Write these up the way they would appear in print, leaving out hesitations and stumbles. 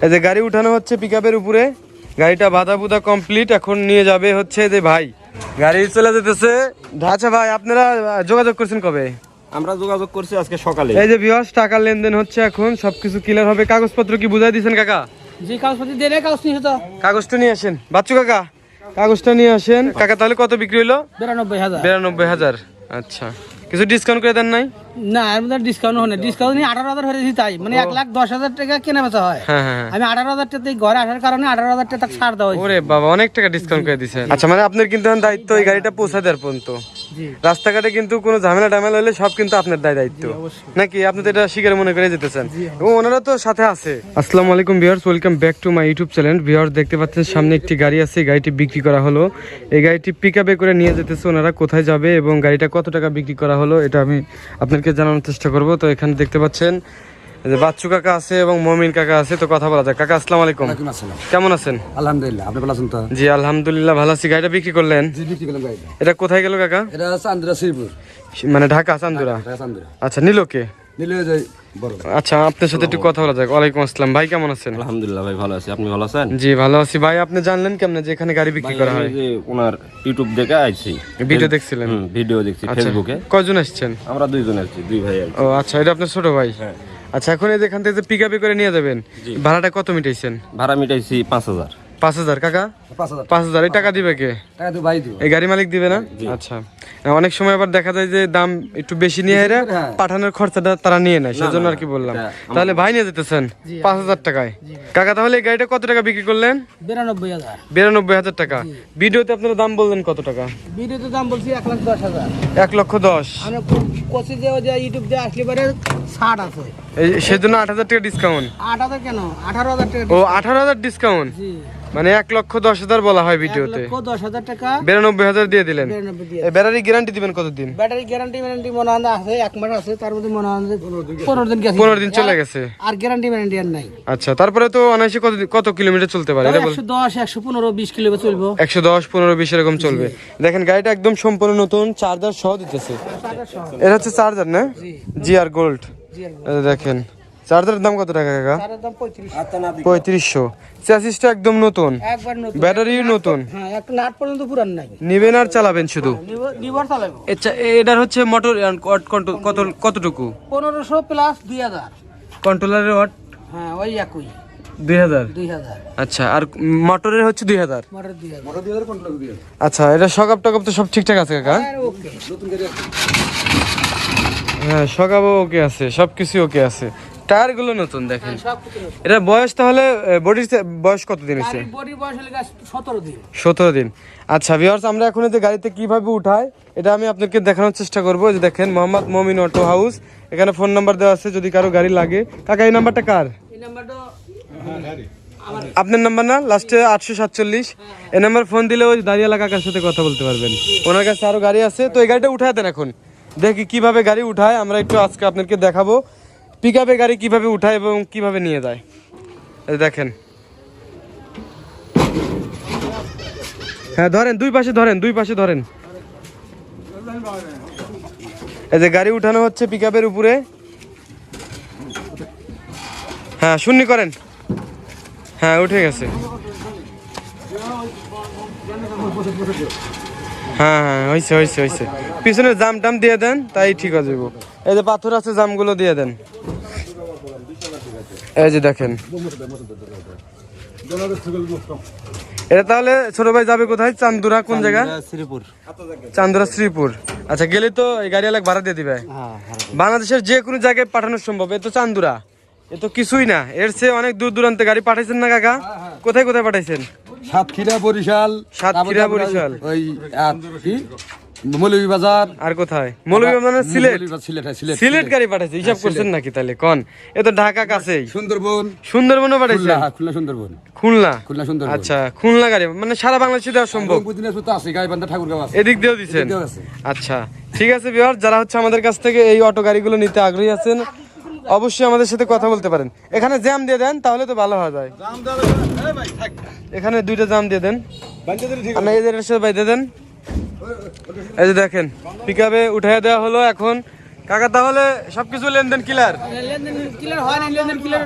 এই যে গাড়ি উঠানো হচ্ছে পিকআপের উপরে, গাড়িটা বাঁধা বুধা কমপ্লিট, এখন নিয়ে যাবে হচ্ছে যে ভাই, গাড়ি চলে যেতেছে। আচ্ছা ভাই, আপনারা যোগাযোগ করছেন কবে? আমরা যোগাযোগ করছি আজকে সকালে। এই যে ভিউয়ার্স, টাকার লেনদেন হচ্ছে, এখন সবকিছু ক্লিয়ার হবে। কাগজপত্র কি বুঝাই দিয়েছেন কাকা? জি, কাগজপত্র দিয়ে রে, কাগজ নিয়ে তো। কাগজটা নিয়ে আসেন বাচ্চু কাকা, কাগজটা নিয়ে আসেন কাকা। তাহলে কত বিক্রি হলো? 92,000। 92,000। আচ্ছা, কিছু ডিসকাউন্ট করে দেন নাই? না, এর মধ্যে ডিসকাউন্ট হয় না। ডিসকাউন্ট নিয়ে 18,000 হয়ে দিয়েছি তাই, মানে 1,10,000 টাকা কেনা বেচা হয়। হ্যাঁ হ্যাঁ। আমি 18,000 টাকা ঘরে আসার কারণে 18,000 টাকা ছাড় দেওয়া হয়েছে। ওরে বাবা, অনেক টাকা ডিসকাউন্ট করে দিয়েছেন। আচ্ছা, মানে আপনার কিন্তু এখন দায়িত্ব এই গাড়িটা পৌঁছা দেওয়ার পর্যন্ত। জি। রাস্তাঘাটে কিন্তু কোনো ঝামেলা টামেলা হলে সব কিন্তু আপনার দায়িত্ব নাকি? আপনি তো এটা স্বীকার মনে করে যেতেছেন, এবং ওনারা তো সাথে আছে। আসসালামু আলাইকুম viewers, welcome back to my YouTube channel. Viewers, দেখতে পাচ্ছেন সামনে একটি গাড়ি আছে, গাড়িটি বিক্রি করা হলো। এই গাড়িটি পিকআপে করে নিয়ে যেতেছে ওনারা, কোথায় যাবে এবং গাড়িটা কত টাকা বিক্রি করা হলো এটা আমি আপনাদেরকে জানানোর চেষ্টা করব। তো এখানে দেখতে পাচ্ছেন যে বাচ্চু কাকা আছে এবং মমিন কাকা আছে, তো কথা বলা যাক। কাকা আসসালামু আলাইকুম। কেমন আছেন? আলহামদুলিল্লাহ, আপনি ভালো আছেন তো? জি আলহামদুলিল্লাহ ভালো আছি। গাড়িটা বিক্রি করলেন? জি, বিক্রি করলাম গাড়িটা। এটা কোথায় গেল কাকা? এটা চান্দুরা শ্রীপুর, মানে ঢাকা চান্দুরা। চান্দুরা আচ্ছা, নিল কে? নিলে যাই বড়। আচ্ছা, আপনার সাথে একটু কথা বলা যাক। ওয়ালাইকুম আসসালাম ভাই, কেমন আছেন? আলহামদুলিল্লাহ ভাই, ভালো আছি। আপনি ভালো আছেন? জি ভালো আছি ভাই। আপনি জানলেন কেমনে যে এখানে গাড়ি বিক্রি করা হয়? যে ওনার ইউটিউব দেখে আইছি, ভিডিও দেখছিলেন? ভিডিও দেখছি ফেসবুকে। কয়জন আসছেন? আমরা দুইজন আছি, দুই ভাই আছি। ও আচ্ছা, এটা আপনার ছোট ভাই? হ্যাঁ। আচ্ছা, এখন এই যে এখান থেকে পিকআপে করে নিয়ে যাবেন, ভাড়াটা কত মিটাইছেন? ভাড়া মিটাইছি 5,000। 5,000 কাকা? 5,000 5,000 এই টাকা দিবে কে? টাকা তো ভাই দিব। এই গাড়ি মালিক দিবে না? আচ্ছা, অনেক সময় আবার দেখা যায় যে দাম একটু বেশি নিয়ে এরা পাঠানোর খরচাটা তারা নিয়ে নেয়, সেজন্য আর কি বললাম। তাহলে ভাই নিয়ে যেতেছেন 5,000 টাকায়? কাকা তাহলে এই গাড়িটা কত টাকা বিক্রি করলেন? 92,000। 92,000 টাকা। ভিডিওতে আপনারা দাম বললেন কত টাকা? ভিডিওতে দাম বলছি 1,10,000। 1,10,000। আমি কোচি যে ওই যে ইউটিউব দিয়ে আসলে পরে 60 আছে। এই সেজন্য 8,000 টাকা ডিসকাউন্ট। 8,000 কেন? 18,000 টাকা। ও 18,000 ডিসকাউন্ট, জি, মানে 1,10,000 বলা হয় ভিডিওতে। 1,10,000 টাকা 92,000 দিয়ে দিলেন। 92 দিয়ে। এই ব্যাটারি গ্যারান্টি দিবেন কতদিন? ব্যাটারি গ্যারান্টি মনে হয় আছে 1 মাস আছে, তার মধ্যে মনে হয় 15 দিন গেছে। 15 দিন চলে গেছে। আর গ্যারান্টি আর নাই। আচ্ছা, তারপরে তো অনায়াসে কত কিলোমিটার চলতে পারে এটা বল? 110, 115, 20 কিলোমিটার চলবে। 110, 15, 20 এরকম চলবে। দেখেন গাড়িটা একদম সম্পূর্ণ নতুন, চার্জার সহ দিতেছে। এটা হচ্ছে চার্জার না? জি আর গোল্ড। দেখেন চার্জারের দাম কত টাকা কাকা? তার দাম 35। 3500। চ্যাসিসটা একদম নতুন, একবার নতুন, ব্যাটারিও নতুন। হ্যাঁ, একটা নাট পর্যন্ত পুরান নাই। নিবেন আর চালাবেন শুধু? নিবার চালাবো। আচ্ছা, এটার হচ্ছে মোটর কতটুকু? 1500 প্লাস 2000। কন্ট্রোলারের ওয়াট? হ্যাঁ, ওই একই 2000। 2000 আচ্ছা, আর মোটরের হচ্ছে 2000। মোটর 2000। মোটর 2000 কন্ট্রোল দিয়ে। আচ্ছা, এটা সকাপ টকাপ তো সব ঠিকঠাক আছে কাকা? আর ওকে। নতুন গাড়ি আছে। হ্যাঁ, সকাপও ওকে আছে, সবকিছু ওকে আছে। টায়ার গুলো নতুন দেখেন। সব কিছু নতুন। এটা বয়স তাহলে বডির বয়স কতদিন হয়েছে? গাড়ির বডি বয়স হলে 17 দিন। 17 দিন। আচ্ছা ভিউয়ার্স, আমরা এখন এই যে গাড়িতে কিভাবে উঠায় এটা আমি আপনাদেরকে দেখানোর চেষ্টা করব। যে দেখেন মোহাম্মদ মমিন অটো হাউস, এখানে ফোন নাম্বার দেওয়া আছে যদি কারো গাড়ি লাগে। কাকা এই নাম্বারটা কার? এই নাম্বারটা আপনার নাম্বার না? লাস্টে 847। এই নাম্বার ফোন দিলে ওই দাঁড়িয়ালা কাকার সাথে কথা বলতে পারবেন। ওনার কাছে আরো গাড়ি আছে, তো এই গাড়িটা উঠায় দেন। এখন দেখি কিভাবে গাড়ি উঠায়, আমরা একটু আজকে আপনাদেরকে দেখাবো পিকআপে গাড়ি কিভাবে উঠায় এবং কিভাবে নিয়ে যায়। এই দেখেন, হ্যাঁ ধরেন, দুই পাশে ধরেন। এই যে গাড়ি উঠানো হচ্ছে পিকআপের উপরে। হ্যাঁ, শূন্য করেন। হ্যাঁ, উঠে গেছে। হ্যাঁ হ্যাঁ, হয়েছে। পিছনে জাম টাম দিয়ে দেন, তাই ঠিক হয়ে যাবো। এই যে পাথর আছে, জামগুলো দিয়ে দেন। এই যে দেখেন, এটা তাহলে ছোট ভাই যাবে কোথায়? চান্দুরা কোন জায়গা? শ্রীপুর। চান্দুরা শ্রীপুর। আচ্ছা, গেলে তো এই গাড়ি এলাকা ভাড়া দিয়ে দিবে। বাংলাদেশের যে কোনো জায়গায় পাঠানো সম্ভব। এ তো চান্দুরা, এ তো কিছুই না। এর চেয়ে অনেক দূর দূরান্তে গাড়ি পাঠাইছেন না কাকা? কোথায় পাঠাইছেন? সাতক্ষীরা, বরিশাল, ওই আর কি মৌলভীবাজার। আর কোথায়? মৌলভীবাজার, সিলেট। সিলেট গাড়ি পাঠাইছে, হিসাব করছেন নাকি তাহলে? কোন এ তো ঢাকা কাছেই। সুন্দরবনও পাঠাইছে? খুলনা, সুন্দরবন। খুলনা। সুন্দরবন। আচ্ছা, খুলনা গাড়ি মানে সারা বাংলাদেশে দেওয়া সম্ভব? এদিক দিয়েও দিচ্ছেন? আচ্ছা, ঠিক আছে ভিউয়ার, যারা হচ্ছে আমাদের কাছ থেকে এই অটো গাড়িগুলো নিতে আগ্রহী আছেন অবশ্যই আমাদের সাথে কথা বলতে পারেন। এখানে জ্যাম দিয়ে দেন, তাহলে তো ভালো হয়ে যায়। এখানে 2টা জাম দিয়ে দেন, আর এদের সাথে বাইতে দেন। এই যে দেখেন, পিকআপে উঠাইয়া দেওয়া হলো। এখন কাকা তাহলে সবকিছু লেনদেন ক্লিয়ার? লেনদেন ক্লিয়ার হয় না, লেনদেন ক্লিয়ার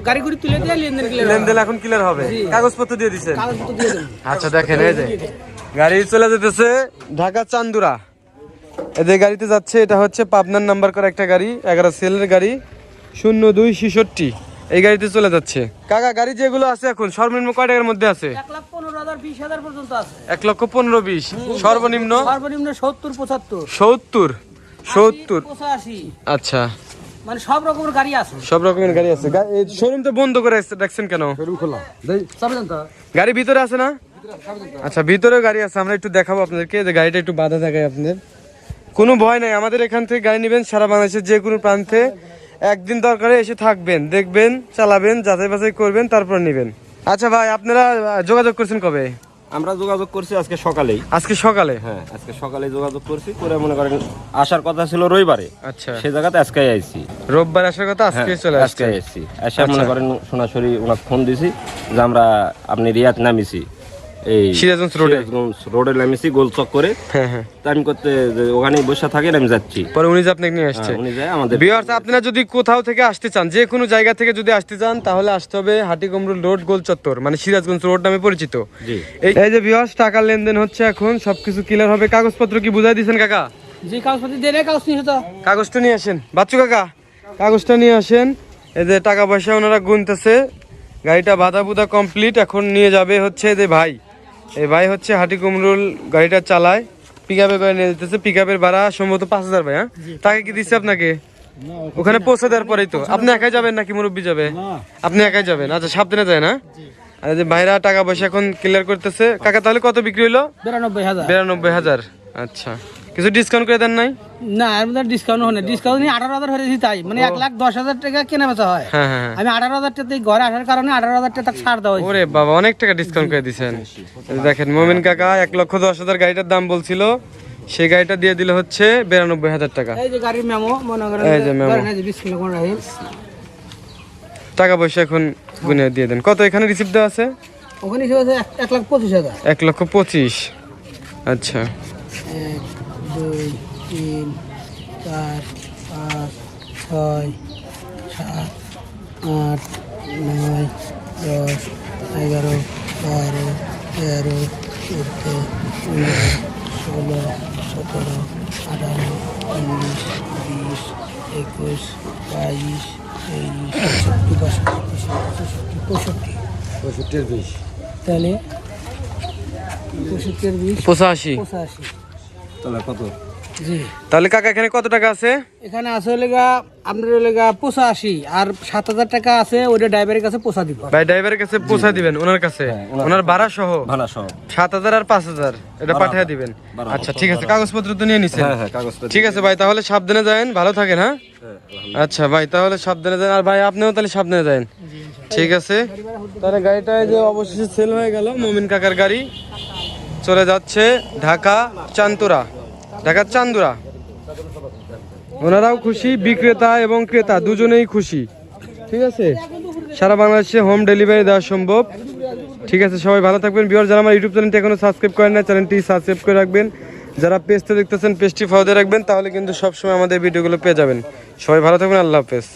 গাড়ি গুড়ি তুলে দিয়ে লেনদেন ক্লিয়ার লেনদেন এখন ক্লিয়ার হবে, কাগজপত্র দিয়ে দিচ্ছেন? কাগজপত্র দিয়ে দেন। আচ্ছা দেখেন এই যে গাড়ি চলে যেতেছে ঢাকা চান্দুরা, এদের গাড়িতে যাচ্ছে, এটা হচ্ছে পাবনার নাম্বার করা একটা গাড়ি, 11 সেলের গাড়ি 0266, এই গাড়িতে চলে যাচ্ছে। কাকা গাড়ি যেগুলো আছে এখন সর্বনিম্ন কয় টাকার মধ্যে আছে? 1,15,000 20,000 পর্যন্ত আছে। 1,15,20,000 সর্বনিম্ন? সর্বনিম্ন 70 75 70 70। 85 আচ্ছা মানে সব রকমের গাড়ি আছে। সব রকমের গাড়ি আছে। শোরুম তো বন্ধ করে রাখছেন কেন? শোরুম খোলা দেই চাবি দেন তো। গাড়ি ভিতরে আছে না? আচ্ছা ভিতরেও গাড়ি আছে, আমরা একটু দেখাবো আপনাদেরকে, যে গাড়িটা একটু বাধা দেখায় আপনাদের। কোনো ভয় নাই, আমাদের এখান থেকে গাড়ি নেবেন সারা বাংলাদেশের যে কোনো প্রান্তে, একদিন দরকারে এসে থাকবেন, দেখবেন, চালাবেন, যাচাই বাছাই করবেন, তারপর নেবেন। আচ্ছা ভাই আপনারা যোগাযোগ করছেন কবে? আমরা যোগাযোগ করছি আজকে সকালেই। আজকে সকালে? হ্যাঁ আজকে সকালে যোগাযোগ করছি করে মনে করেন আসার কথা ছিল রবিবারে, আচ্ছা সেই জায়গাতে আজকে আইছি। রোববার আসার কথা, আজকে চলে আজকে আসছে। আইছি এসে মনে করেন সরাসরি ওনাকে ফোন দিছি যে আমরা আপনি রিয়াদ নামিছি, এই সিরাজগঞ্জ রোডে। সিরাজগঞ্জ রোডে নামিছি গোল চক করে, হ্যাঁ হ্যাঁ। টাইম করতে যে ওখানেই বসে থাকেন আমি যাচ্ছি। পরে উনি যে আপনাকে নিয়ে আসছে। উনি যায় আমাদের। ভিউয়ার্স আপনারা যদি কোথাও থেকে আসতে চান, যে কোনো জায়গা থেকে যদি আসতে চান, তাহলে আসতে হবে হাটিকুমরুল রোড গোল চত্বর, মানে সিরাজগঞ্জ রোড নামে পরিচিত। জি এই যে ভিউয়ার্স টাকার লেনদেন হচ্ছে, এখন সবকিছু ক্লিয়ার হবে। কাগজপত্র কি বুঝাই দিয়েছেন কাকা? যে কাগজপত্র দিয়ে কাগজ নিয়ে তো কাগজটা নিয়ে আসেন বাচ্চু কাকা, কাগজটা নিয়ে আসেন। এই যে টাকা পয়সা ওনারা গুনতেছে, গাড়িটা বাধা বুধা কমপ্লিট, এখন নিয়ে যাবে হচ্ছে যে ভাই, এই ভাই হচ্ছে হাটিকুমরুল গাড়িটা চালায়, পিকআপে করে নিয়ে যেতেছে। পিকআপের ভাড়া সম্ভবত 5,000 ভাই। হ্যাঁ টাকা কি দিচ্ছে আপনাকে? ওখানে পৌঁছে দেওয়ার পরেই তো আপনি একাই যাবেন নাকি মুরব্বী যাবে? আপনি একাই যাবেন? আচ্ছা সাবধানে যায় না? আর এই যে ভাইরা টাকা পয়সা এখন ক্লিয়ার করতেছে। কাকা তাহলে কত বিক্রি হলো? 92,000। 92,000। আচ্ছা কিছু ডিসকাউন্ট করে দেন নাই? না এর মধ্যে ডিসকাউন্ট হয় না, ডিসকাউন্ট নিয়ে 18,000 হয়ে দিছি তাই, মানে 1,10,000 টাকা কেনা বেচা হয়। হ্যাঁ হ্যাঁ। আমি 18,000 টাকা ঘরে আসার কারণে 18,000 টাকা ছাড় দেওয়া হয়েছে। ওরে বাবা অনেক টাকা ডিসকাউন্ট করে দিছেন। এই দেখেন মোমিন কাকা 1,10,000 গাড়িটার দাম বলছিল, সেই গাড়িটা দিয়ে দিল হচ্ছে 92,000 টাকা। এই যে গাড়ির মেমো মনে করেন, এই যে মেমো। ধরেন এই যে বিসমিল্লাহ কোন রাহিম, টাকা পয়সা এখন গুনে দিয়ে দেন। কত এখানে রিসিপ্ট দেওয়া আছে? ওখানে ছিল 1,25,000। 1,25,000। আচ্ছা 1 2 3 4 5 6 7 8 9 10 11 12 13 14 15 16 17 18 19 20 21 22 23 64 65 তাহলে 65 85। 85। তাহলে কত? জি তাহলে কাকা এখানে কত টাকা আছে? এখানে আছে লেগা আপনার লেগা 85, আর 7,000 টাকা আছে ওইটা ড্রাইভারের কাছে পৌঁছা দিব। ভাই ড্রাইভারের কাছে পৌঁছা দিবেন, ওনার কাছে ওনার ভাড়া সহ ভাড়া সহ 7,000 আর 5,000 এটা পাঠিয়ে দিবেন। আচ্ছা ঠিক আছে, কাগজপত্র তো নিয়ে নিছেন? হ্যাঁ হ্যাঁ কাগজপত্র। ঠিক আছে ভাই তাহলে সাবধানে যাবেন, ভালো থাকেন। হ্যাঁ আচ্ছা ভাই তাহলে সাবধানে যান, আর ভাই আপনিও তাহলে সাবধানে যান। ঠিক আছে তাহলে গাড়িটা এই যে অবশেষে সেল হয়ে গেল, মোমিন কাকার গাড়ি চলে যাচ্ছে ঢাকা চান্দুরা, ঢাকা চান্দুরা। ওনারাও খুশি, বিক্রেতা এবং ক্রেতা দুজনেই খুশি। ঠিক আছে সারা বাংলাদেশে হোম ডেলিভারি দেওয়া সম্ভব। ঠিক আছে সবাই ভালো থাকবেন। ভিউয়ার যারা আমার ইউটিউব চ্যানেলটি এখনো সাবস্ক্রাইব করেন না, চ্যানেলটি সাবস্ক্রাইব করে রাখবেন। যারা পেজটা দেখতেছেন পেজটি ফলো দিয়ে রাখবেন, তাহলে কিন্তু সবসময় আমাদের ভিডিওগুলো পেয়ে যাবেন। সবাই ভালো থাকবেন, আল্লাহ হাফেজ।